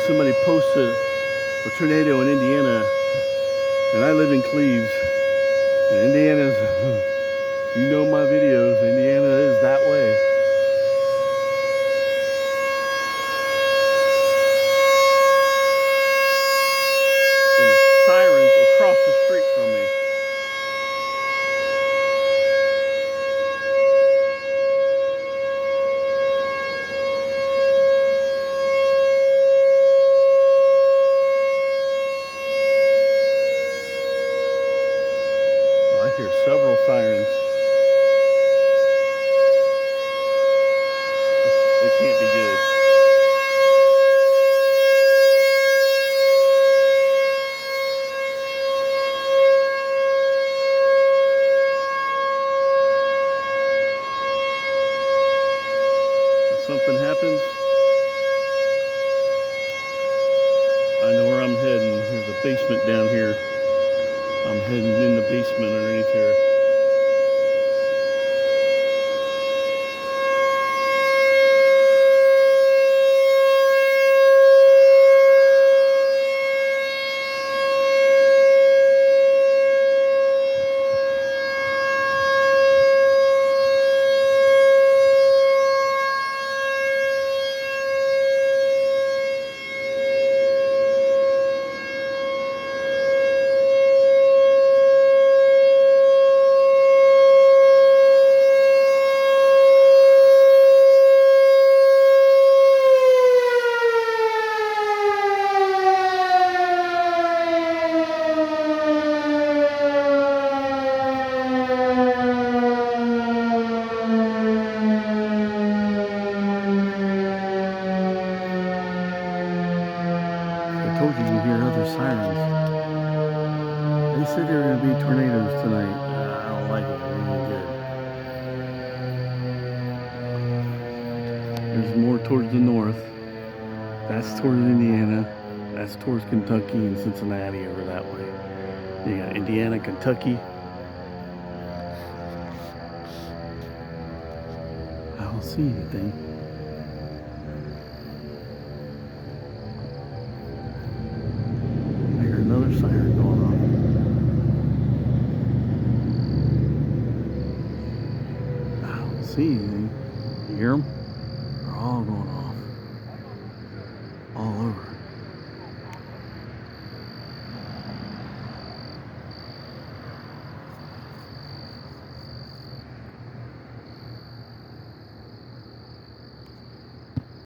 somebody posted a tornado in Indiana, and I live in Cleves. And Indiana's, you know my videos, Indiana is that way. And the sirens across the street from me. I hear several sirens. It can't be good. If something happens, I know where I'm heading. There's a basement down here. I'm heading in the basement underneath here. I told you hear other sirens. They said there were going to be tornadoes tonight. I don't like it. It ain't good. There's more towards the north. That's towards Indiana. That's towards Kentucky and Cincinnati over that way. You got Indiana, Kentucky. I don't see anything. Another siren going on. I don't see anything. You hear them?